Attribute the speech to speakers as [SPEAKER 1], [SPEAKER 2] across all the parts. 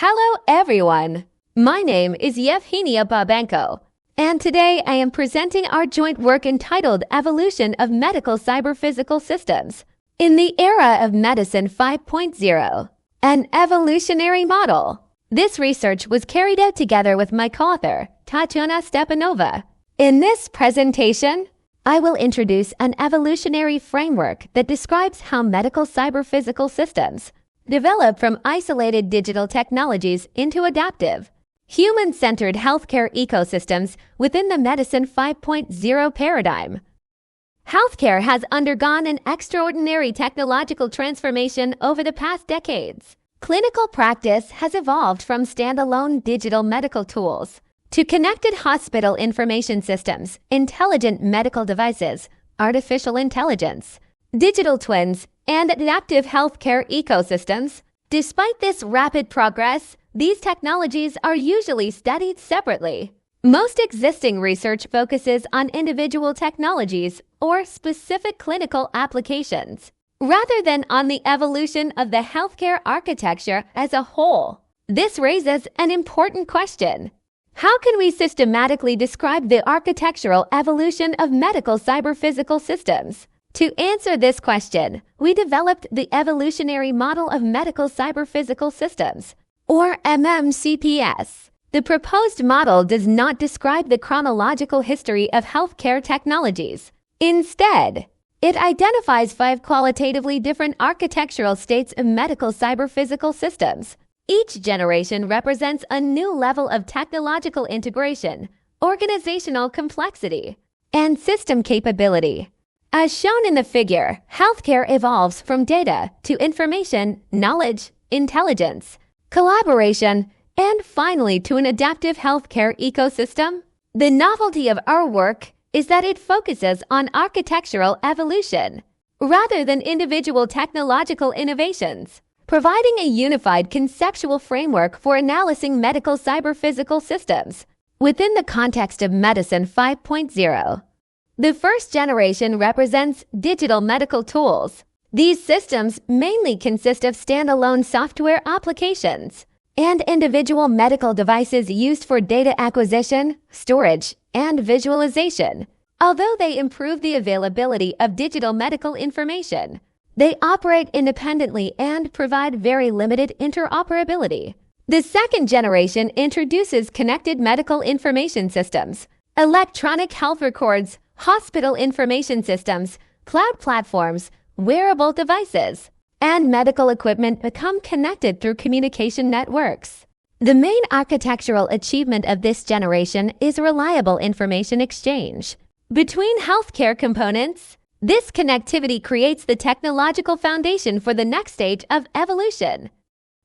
[SPEAKER 1] Hello, everyone. My name is Yevhenia Babenko, and today I am presenting our joint work entitled Evolution of Medical Cyber-Physical Systems in the Era of Medicine 5.0, an evolutionary model. This research was carried out together with my co-author, Tatiana Stepanova. In this presentation, I will introduce an evolutionary framework that describes how medical cyber-physical systems develop from isolated digital technologies into adaptive, human-centered healthcare ecosystems within the Medicine 5.0 paradigm. Healthcare has undergone an extraordinary technological transformation over the past decades. Clinical practice has evolved from standalone digital medical tools to connected hospital information systems, intelligent medical devices, artificial intelligence, digital twins, and adaptive healthcare ecosystems. Despite this rapid progress, these technologies are usually studied separately. Most existing research focuses on individual technologies or specific clinical applications, rather than on the evolution of the healthcare architecture as a whole. This raises an important question. How can we systematically describe the architectural evolution of medical cyber-physical systems? To answer this question, we developed the Evolutionary Model of Medical Cyber-Physical Systems, or CPS. The proposed model does not describe the chronological history of healthcare technologies. Instead, it identifies 5 qualitatively different architectural states of medical cyber-physical systems. Each generation represents a new level of technological integration, organizational complexity, and system capability. As shown in the figure, healthcare evolves from data to information, knowledge, intelligence, collaboration, and finally to an adaptive healthcare ecosystem. The novelty of our work is that it focuses on architectural evolution rather than individual technological innovations, providing a unified conceptual framework for analyzing medical cyber-physical systems within the context of Medicine 5.0. The first generation represents digital medical tools. These systems mainly consist of standalone software applications and individual medical devices used for data acquisition, storage, and visualization. Although they improve the availability of digital medical information, they operate independently and provide very limited interoperability. The second generation introduces connected medical information systems, electronic health records, hospital information systems, cloud platforms, wearable devices, and medical equipment become connected through communication networks. The main architectural achievement of this generation is reliable information exchange between healthcare components. This connectivity creates the technological foundation for the next stage of evolution.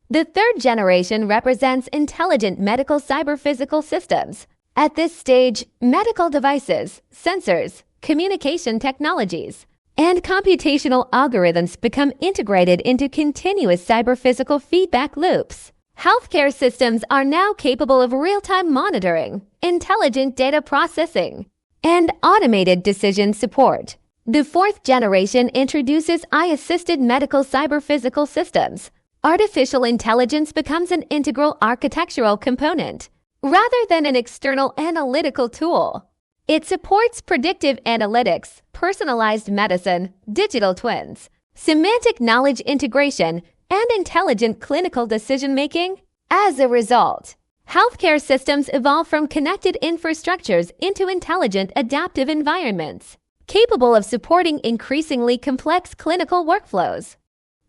[SPEAKER 1] The third generation represents intelligent medical cyber-physical systems. At this stage, medical devices, sensors, communication technologies, and computational algorithms become integrated into continuous cyber-physical feedback loops. Healthcare systems are now capable of real-time monitoring, intelligent data processing, and automated decision support. The fourth generation introduces AI-assisted medical cyber-physical systems. Artificial intelligence becomes an integral architectural component rather than an external analytical tool. It supports predictive analytics, personalized medicine, digital twins, semantic knowledge integration, and intelligent clinical decision-making. As a result, healthcare systems evolve from connected infrastructures into intelligent adaptive environments, capable of supporting increasingly complex clinical workflows.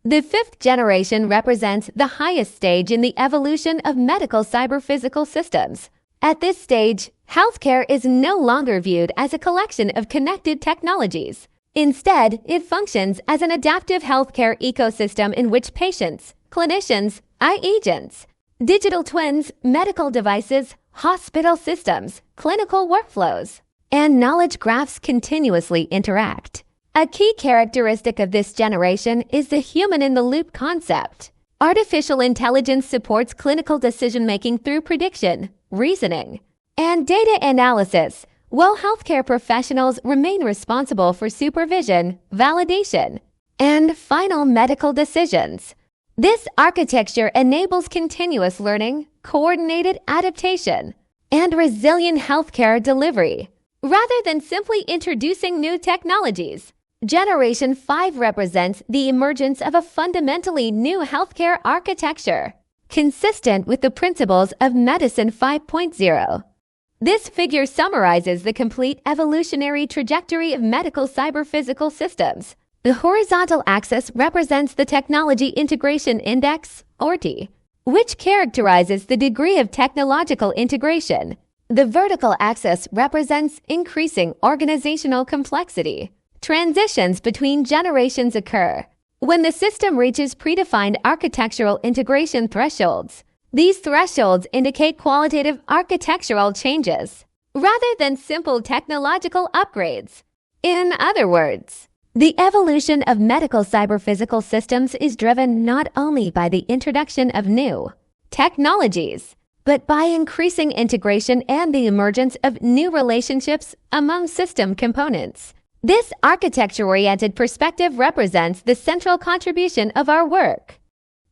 [SPEAKER 1] The fifth generation represents the highest stage in the evolution of medical cyber-physical systems. At this stage, healthcare is no longer viewed as a collection of connected technologies. Instead, it functions as an adaptive healthcare ecosystem in which patients, clinicians, AI agents, digital twins, medical devices, hospital systems, clinical workflows, and knowledge graphs continuously interact. A key characteristic of this generation is the human-in-the-loop concept. Artificial intelligence supports clinical decision-making through prediction, reasoning, and data analysis, while healthcare professionals remain responsible for supervision, validation, and final medical decisions. This architecture enables continuous learning, coordinated adaptation, and resilient healthcare delivery. Rather than simply introducing new technologies, Generation 5 represents the emergence of a fundamentally new healthcare architecture, consistent with the principles of Medicine 5.0. This figure summarizes the complete evolutionary trajectory of medical cyber-physical systems. The horizontal axis represents the Technology Integration Index, or T, which characterizes the degree of technological integration. The vertical axis represents increasing organizational complexity. Transitions between generations occur when the system reaches predefined architectural integration thresholds. These thresholds indicate qualitative architectural changes rather than simple technological upgrades. In other words, the evolution of medical cyber-physical systems is driven not only by the introduction of new technologies, but by increasing integration and the emergence of new relationships among system components. This architecture-oriented perspective represents the central contribution of our work.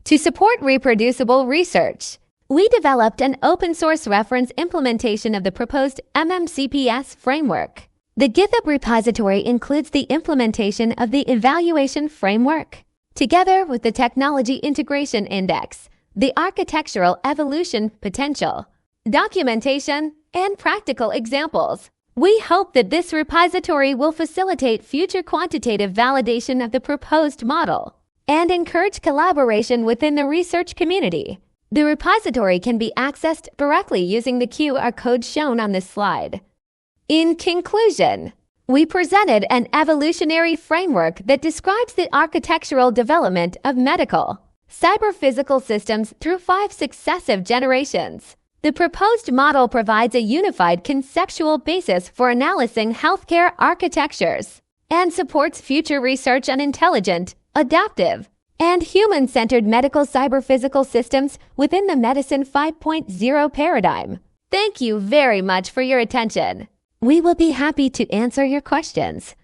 [SPEAKER 1] To support reproducible research, we developed an open-source reference implementation of the proposed CPS framework. The GitHub repository includes the implementation of the evaluation framework, together with the Technology Integration Index, the architectural evolution potential, documentation, and practical examples. We hope that this repository will facilitate future quantitative validation of the proposed model and encourage collaboration within the research community. The repository can be accessed directly using the QR code shown on this slide. In conclusion, we presented an evolutionary framework that describes the architectural development of medical cyber-physical systems through 5 successive generations. The proposed model provides a unified conceptual basis for analyzing healthcare architectures and supports future research on intelligent, adaptive, and human-centered medical cyber-physical systems within the Medicine 5.0 paradigm. Thank you very much for your attention. We will be happy to answer your questions.